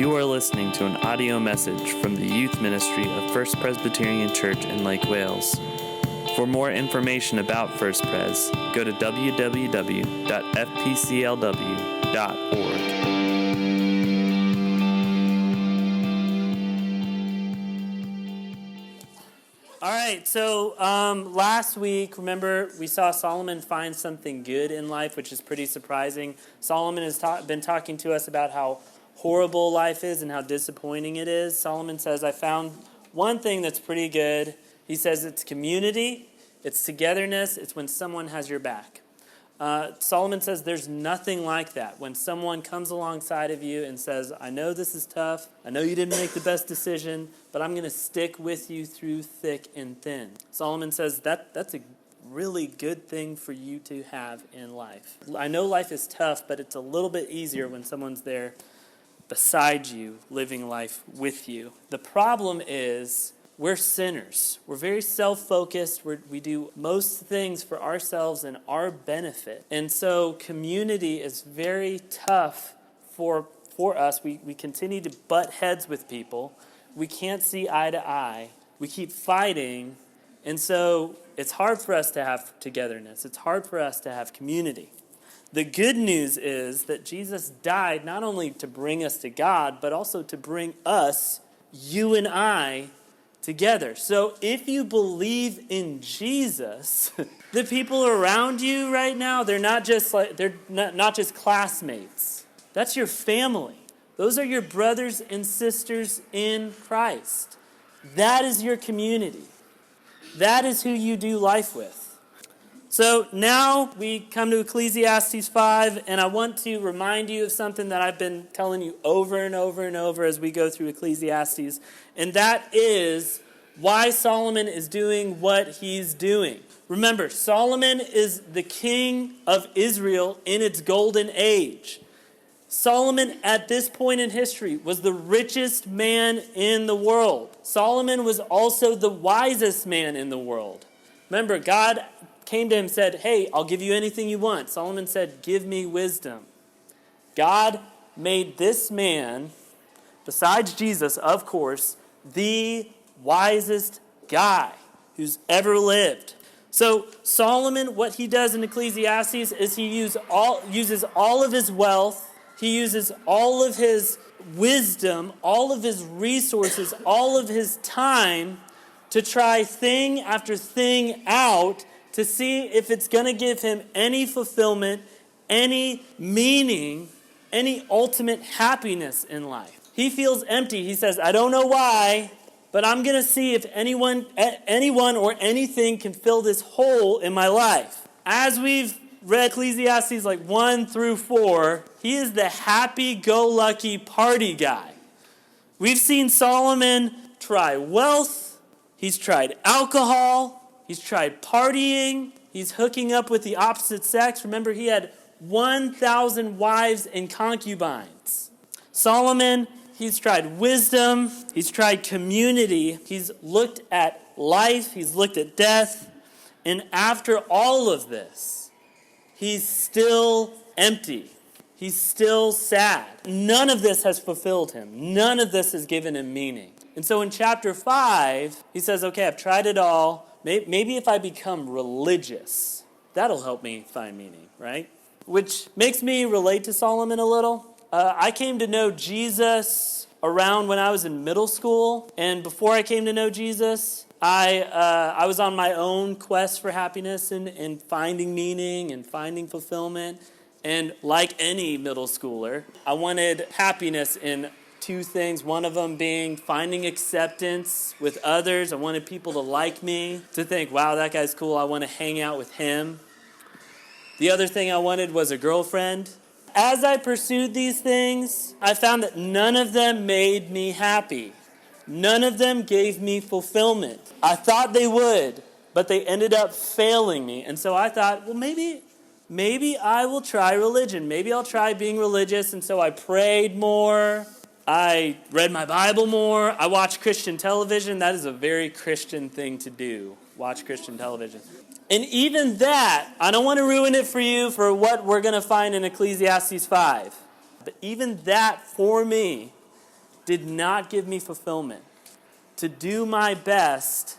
You are listening to an audio message from the youth ministry of First Presbyterian Church in Lake Wales. For more information about First Pres, go to www.fpclw.org. All right, so last week, remember, we saw Solomon find something good in life, which is pretty surprising. Solomon has been talking to us about how horrible life is and how disappointing it is. Solomon says, I found one thing that's pretty good. He says it's community, it's togetherness, it's when someone has your back. Solomon says there's nothing like that. When someone comes alongside of you and says, I know this is tough, I know you didn't make the best decision, but I'm going to stick with you through thick and thin. Solomon says that's a really good thing for you to have in life. I know life is tough, but it's a little bit easier when someone's there beside you, living life with you. The problem is we're sinners. We're very self-focused. We do most things for ourselves and our benefit. And so community is very tough for us. We continue to butt heads with people. We can't see eye to eye. We keep fighting. And so it's hard for us to have togetherness. It's hard for us to have community. The good news is that Jesus died not only to bring us to God, but also to bring us, you and I, together. So if you believe in Jesus, the people around you right now, they're not just classmates. That's your family. Those are your brothers and sisters in Christ. That is your community. That is who you do life with. So now we come to Ecclesiastes 5, and I want to remind you of something that I've been telling you over and over and over as we go through Ecclesiastes, and that is why Solomon is doing what he's doing. Remember, Solomon is the king of Israel in its golden age. Solomon, at this point in history, was the richest man in the world. Solomon was also the wisest man in the world. Remember, God came to him and said, hey, I'll give you anything you want. Solomon said, give me wisdom. God made this man, besides Jesus, of course, the wisest guy who's ever lived. So Solomon, what he does in Ecclesiastes is he uses all of his wealth, he uses all of his wisdom, all of his resources, all of his time to try thing after thing out to see if it's going to give him any fulfillment, any meaning, any ultimate happiness in life. He feels empty. He says, I don't know why, but I'm going to see if anyone or anything can fill this hole in my life. As we've read Ecclesiastes 1 through 4, he is the happy-go-lucky party guy. We've seen Solomon try wealth. He's tried alcohol. He's tried partying. He's hooking up with the opposite sex. Remember, he had 1,000 wives and concubines. Solomon, he's tried wisdom. He's tried community. He's looked at life. He's looked at death. And after all of this, he's still empty. He's still sad. None of this has fulfilled him. None of this has given him meaning. And so in chapter 5, he says, okay, I've tried it all. Maybe if I become religious, that'll help me find meaning, right? Which makes me relate to Solomon a little. I came to know Jesus around when I was in middle school. And before I came to know Jesus, I was on my own quest for happiness and finding meaning and finding fulfillment. And like any middle schooler, I wanted happiness in two things, one of them being finding acceptance with others. I wanted people to like me, to think, wow, that guy's cool, I want to hang out with him. The other thing I wanted was a girlfriend. As I pursued these things, I found that none of them made me happy. None of them gave me fulfillment. I thought they would, but they ended up failing me. And so I thought, well, maybe I will try religion. Maybe I'll try being religious. And so I prayed more. I read my Bible more. I watched Christian television. That is a very Christian thing to do, watch Christian television. And even that, I don't want to ruin it for you for what we're going to find in Ecclesiastes 5. But even that, for me, did not give me fulfillment. To do my best,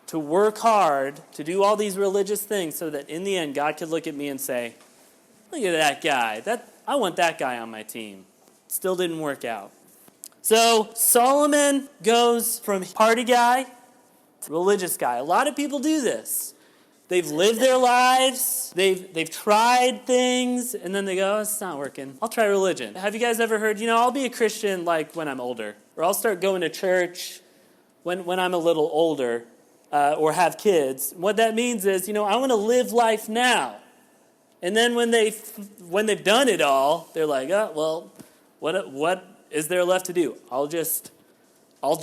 to work hard, to do all these religious things so that in the end God could look at me and say, look at that guy. I want that guy on my team. Still didn't work out. So Solomon goes from party guy to religious guy. A lot of people do this. They've lived their lives, they've tried things, and then they go, oh, it's not working. I'll try religion. Have you guys ever heard, I'll be a Christian like when I'm older, or I'll start going to church when I'm a little older, or have kids. What that means is, I want to live life now. And then when they've done it all, they're like, oh, well, what is there left to do? I'll just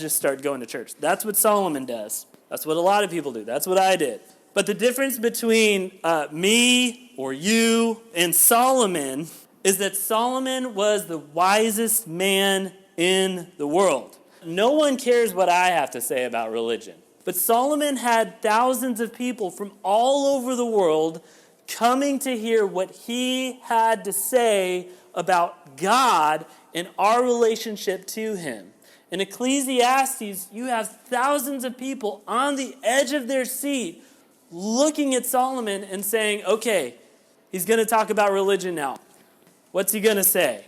start going to church. That's what Solomon does. That's what a lot of people do. That's what I did. But the difference between me or you and Solomon is that Solomon was the wisest man in the world. No one cares what I have to say about religion. But Solomon had thousands of people from all over the world coming to hear what he had to say about God and our relationship to him. In Ecclesiastes, you have thousands of people on the edge of their seat looking at Solomon and saying, okay, he's going to talk about religion now. What's he going to say?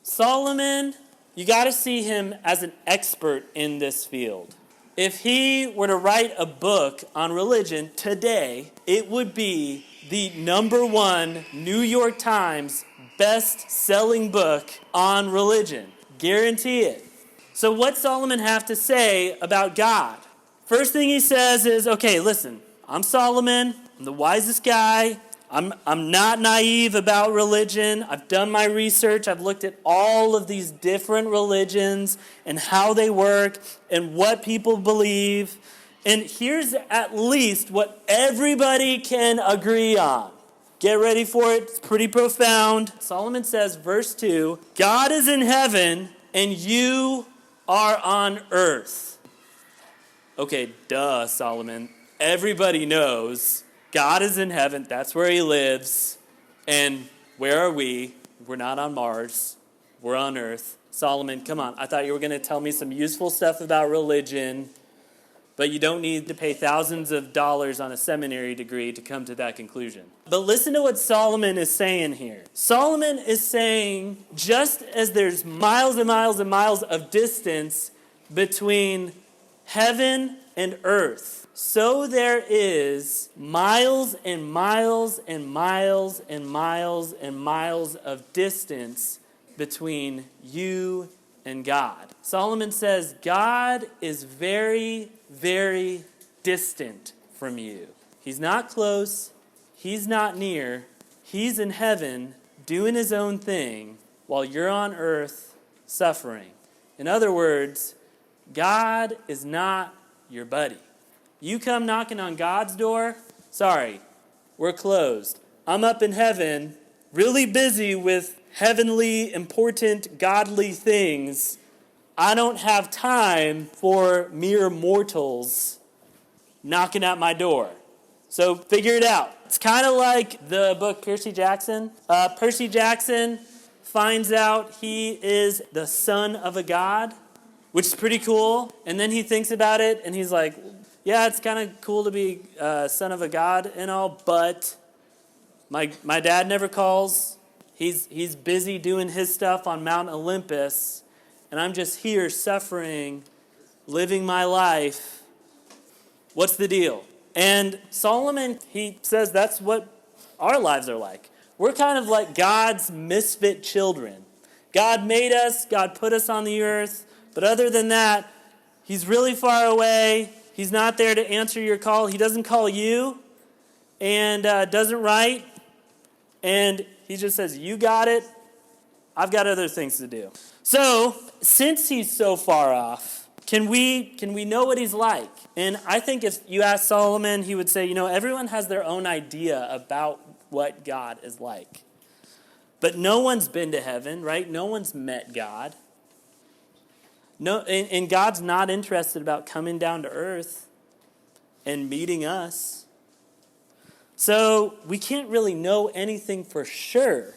Solomon, you got to see him as an expert in this field. If he were to write a book on religion today, it would be the #1 New York Times best-selling book on religion. Guarantee it. So what's Solomon have to say about God? First thing he says is, okay, listen, I'm Solomon. I'm the wisest guy. I'm not naive about religion. I've done my research. I've looked at all of these different religions and how they work and what people believe. And here's at least what everybody can agree on. Get ready for it. It's pretty profound. Solomon says, verse 2, God is in heaven and you are on earth. Okay, duh, Solomon. Everybody knows God is in heaven. That's where he lives. And where are we? We're not on Mars. We're on earth. Solomon, come on. I thought you were going to tell me some useful stuff about religion, but you don't need to pay thousands of dollars on a seminary degree to come to that conclusion. But listen to what Solomon is saying here. Solomon is saying, just as there's miles and miles and miles of distance between heaven and earth, so there is miles and miles and miles and miles and miles of distance between you and God. Solomon says God is very, very distant from you. He's not close. He's not near. He's in heaven doing his own thing while you're on earth suffering. In other words, God is not your buddy. You come knocking on God's door, sorry, we're closed. I'm up in heaven, really busy with heavenly, important, godly things. I don't have time for mere mortals knocking at my door. So figure it out. It's kind of like the book Percy Jackson. Percy Jackson finds out he is the son of a god, which is pretty cool. And then he thinks about it and he's like, yeah, it's kind of cool to be son of a god and all, but my dad never calls. He's busy doing his stuff on Mount Olympus, and I'm just here suffering, living my life. What's the deal? And Solomon, he says that's what our lives are like. We're kind of like God's misfit children. God made us, God put us on the earth, but other than that, he's really far away. He's not there to answer your call. He doesn't call you and doesn't write. And he just says, you got it. I've got other things to do. So, since he's so far off, can we know what he's like? And I think if you ask Solomon, he would say, everyone has their own idea about what God is like. But no one's been to heaven, right? No one's met God. No, and God's not interested about coming down to earth and meeting us. So we can't really know anything for sure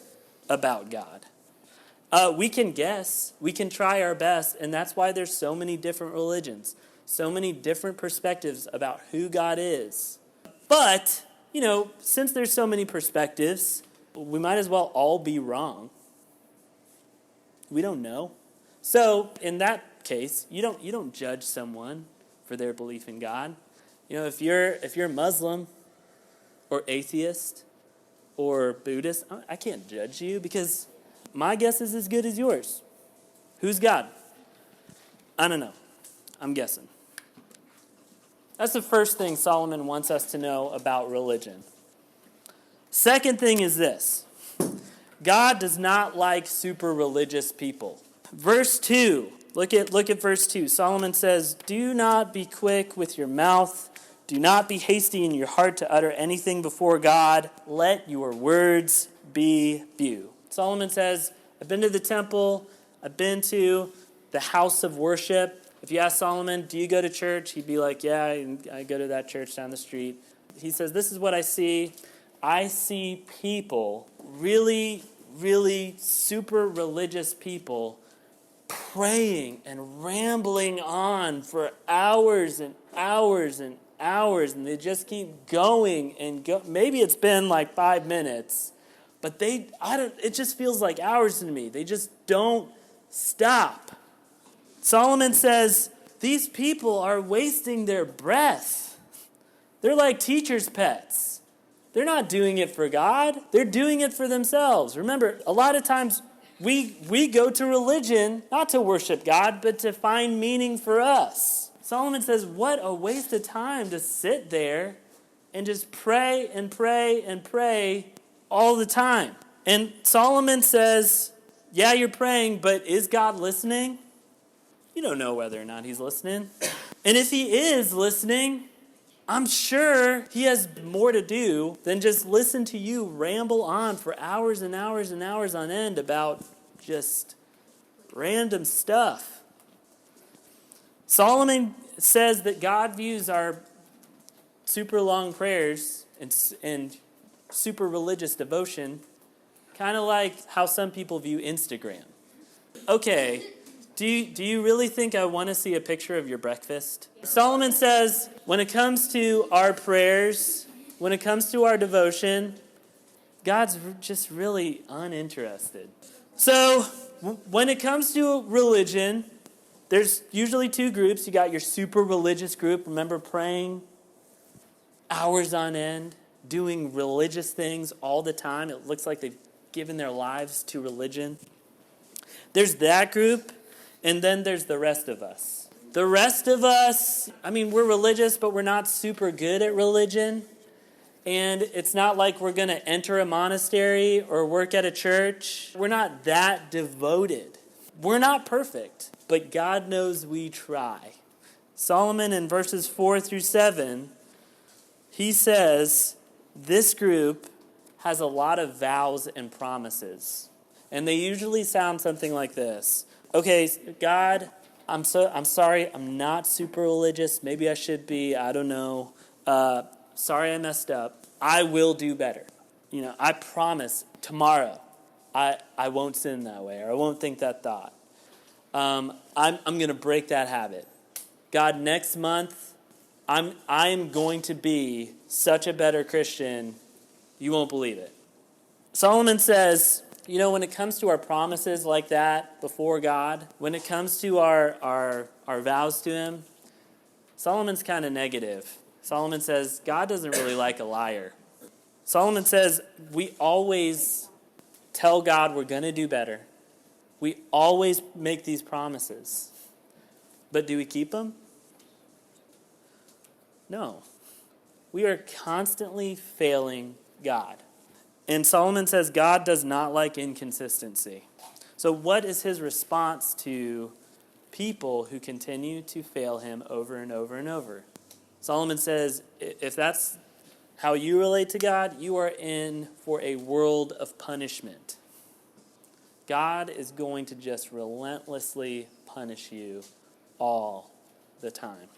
about God. We can guess. We can try our best. And that's why there's so many different religions, so many different perspectives about who God is. But, since there's so many perspectives, we might as well all be wrong. We don't know. So in that case, you don't judge someone for their belief in God. If you're Muslim or atheist or Buddhist, I can't judge you because my guess is as good as yours. Who's God? I don't know. I'm guessing. That's the first thing Solomon wants us to know about religion. Second thing is this. God does not like super religious people. Verse 2. Look at verse 2. Solomon says, "Do not be quick with your mouth. Do not be hasty in your heart to utter anything before God. Let your words be few." Solomon says, I've been to the temple. I've been to the house of worship. If you ask Solomon, do you go to church? He'd be like, yeah, I go to that church down the street. He says, this is what I see. I see people, really, really super religious people, praying and rambling on for hours and hours and hours, and they just keep going and go. Maybe it's been like 5 minutes, but it just feels like hours to me. They just don't stop. Solomon says, these people are wasting their breath. They're like teacher's pets. They're not doing it for God. They're doing it for themselves. Remember, a lot of times we go to religion not to worship God, but to find meaning for us. Solomon says, what a waste of time to sit there and just pray and pray and pray all the time. And Solomon says, yeah, you're praying, but is God listening? You don't know whether or not he's listening. And if he is listening, I'm sure he has more to do than just listen to you ramble on for hours and hours and hours on end about just random stuff. Solomon says that God views our super long prayers and super religious devotion kind of like how some people view Instagram. Okay, do you really think I want to see a picture of your breakfast? Solomon says, when it comes to our prayers, when it comes to our devotion, God's just really uninterested. So, when it comes to religion, there's usually two groups. You got your super religious group, remember, praying hours on end, doing religious things all the time. It looks like they've given their lives to religion. There's that group. And then there's the rest of us. The rest of us, we're religious, but we're not super good at religion. And it's not like we're going to enter a monastery or work at a church. We're not that devoted. We're not perfect, but God knows we try. Solomon in verses 4 through 7, he says this group has a lot of vows and promises. And they usually sound something like this. Okay, God, I'm sorry, I'm not super religious. Maybe I should be, I don't know. Sorry I messed up. I will do better. I promise tomorrow I won't sin that way, or I won't think that thought. I'm going to break that habit. God, next month, I'm going to be such a better Christian, you won't believe it. Solomon says, when it comes to our promises like that before God, when it comes to our vows to him, Solomon's kind of negative. Solomon says, God doesn't really like a liar. Solomon says, we always tell God we're going to do better. We always make these promises. But do we keep them? No. We are constantly failing God. And Solomon says God does not like inconsistency. So what is his response to people who continue to fail him over and over and over? Solomon says, if that's how you relate to God, you are in for a world of punishment. God is going to just relentlessly punish you all the time.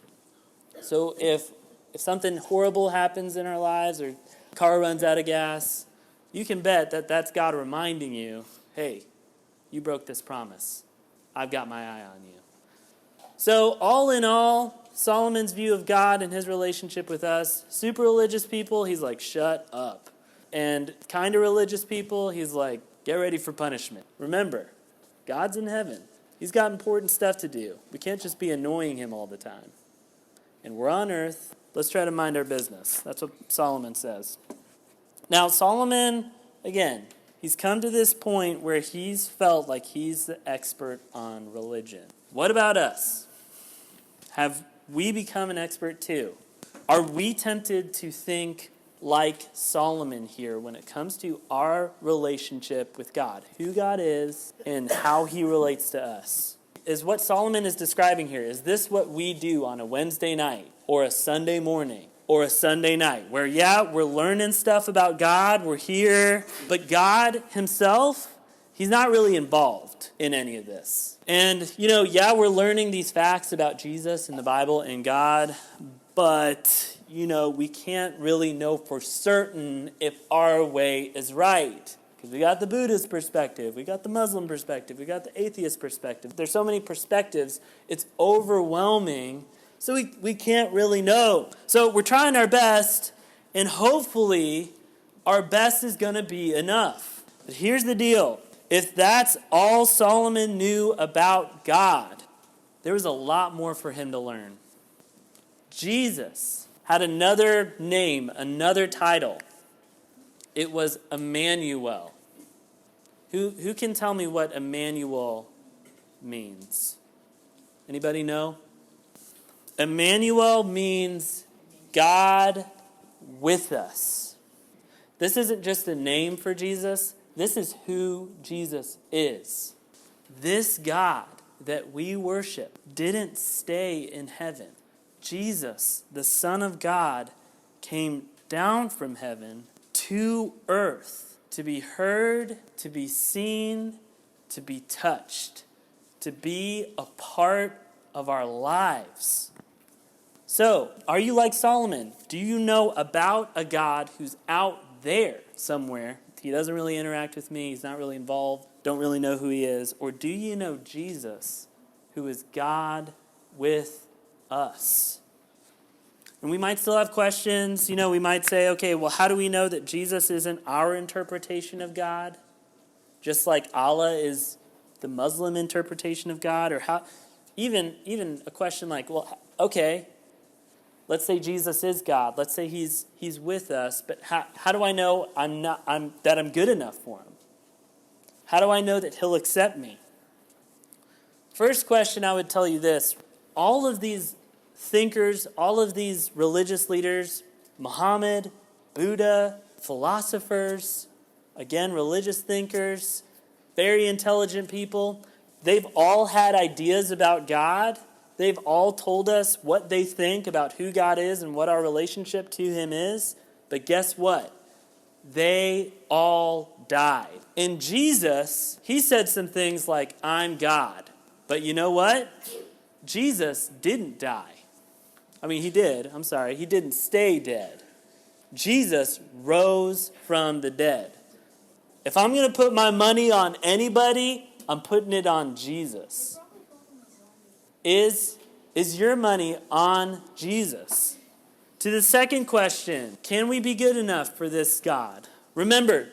So if something horrible happens in our lives, or car runs out of gas, you can bet that that's God reminding you, hey, you broke this promise. I've got my eye on you. So all in all, Solomon's view of God and his relationship with us, super religious people, he's like, shut up. And kind of religious people, he's like, get ready for punishment. Remember, God's in heaven. He's got important stuff to do. We can't just be annoying him all the time. And we're on earth. Let's try to mind our business. That's what Solomon says. Now, Solomon, again, he's come to this point where he's felt like he's the expert on religion. What about us? Have we become an expert too? Are we tempted to think like Solomon here when it comes to our relationship with God, who God is and how he relates to us? Is what Solomon is describing here, is this what we do on a Wednesday night or a Sunday morning or a Sunday night where, we're learning stuff about God, we're here, but God himself, he's not really involved in any of this. And, we're learning these facts about Jesus and the Bible and God, but we can't really know for certain if our way is right. Because we got the Buddhist perspective, we got the Muslim perspective, we got the atheist perspective. There's so many perspectives, it's overwhelming, so we can't really know. So we're trying our best, and hopefully our best is going to be enough. But here's the deal. If that's all Solomon knew about God, there was a lot more for him to learn. Jesus had another name, another title. It was Emmanuel. Who can tell me what Emmanuel means? Anybody know? Emmanuel means God with us. This isn't just a name for Jesus. This is who Jesus is. This God that we worship didn't stay in heaven. Jesus, the Son of God, came down from heaven to earth to be heard, to be seen, to be touched, to be a part of our lives. So, are you like Solomon? Do you know about a God who's out there somewhere? He doesn't really interact with me. He's not really involved. Don't really know who he is. Or do you know Jesus, who is God with us? And we might still have questions. We might say, okay, well, how do we know that Jesus isn't our interpretation of God? Just like Allah is the Muslim interpretation of God? Or how? Even a question like, well, okay, let's say Jesus is God. Let's say he's with us, but how do I know that I'm good enough for him? How do I know that he'll accept me? First question, I would tell you this. All of these thinkers, all of these religious leaders, Muhammad, Buddha, philosophers, again, religious thinkers, very intelligent people, they've all had ideas about God. They've all told us what they think about who God is and what our relationship to him is. But guess what? They all died. And Jesus, he said some things like, I'm God. But you know what? Jesus didn't die. He did. He didn't stay dead. Jesus rose from the dead. If I'm going to put my money on anybody, I'm putting it on Jesus. Is your money on Jesus? To the second question, can we be good enough for this God? Remember,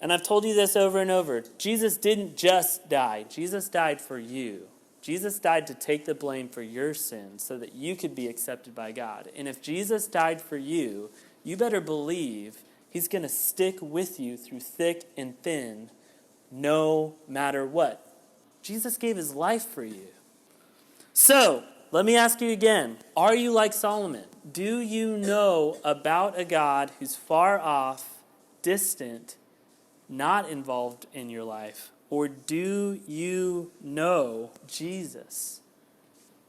and I've told you this over and over, Jesus didn't just die. Jesus died for you. Jesus died to take the blame for your sins so that you could be accepted by God. And if Jesus died for you, you better believe he's going to stick with you through thick and thin, no matter what. Jesus gave his life for you. So, let me ask you again, are you like Solomon? Do you know about a God who's far off, distant, not involved in your life? Or do you know Jesus,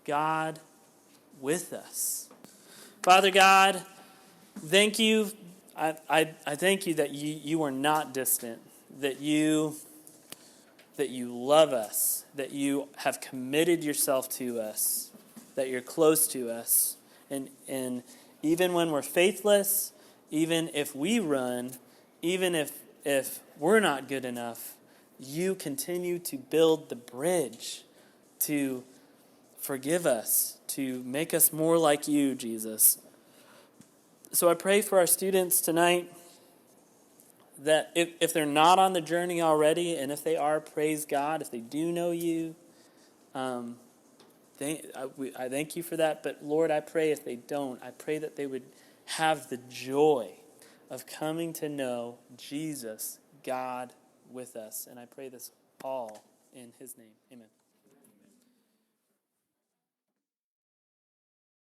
God with us? Father God, thank you. I thank you that you are not distant, that you love us, that you have committed yourself to us, that you're close to us. And even when we're faithless, even if we run, even if we're not good enough, you continue to build the bridge to forgive us, to make us more like you, Jesus. So I pray for our students tonight that if they're not on the journey already, and if they are, praise God, if they do know you, I thank you for that. But Lord, I pray if they don't, I pray that they would have the joy of coming to know Jesus, God with us. And I pray this all in his name. Amen.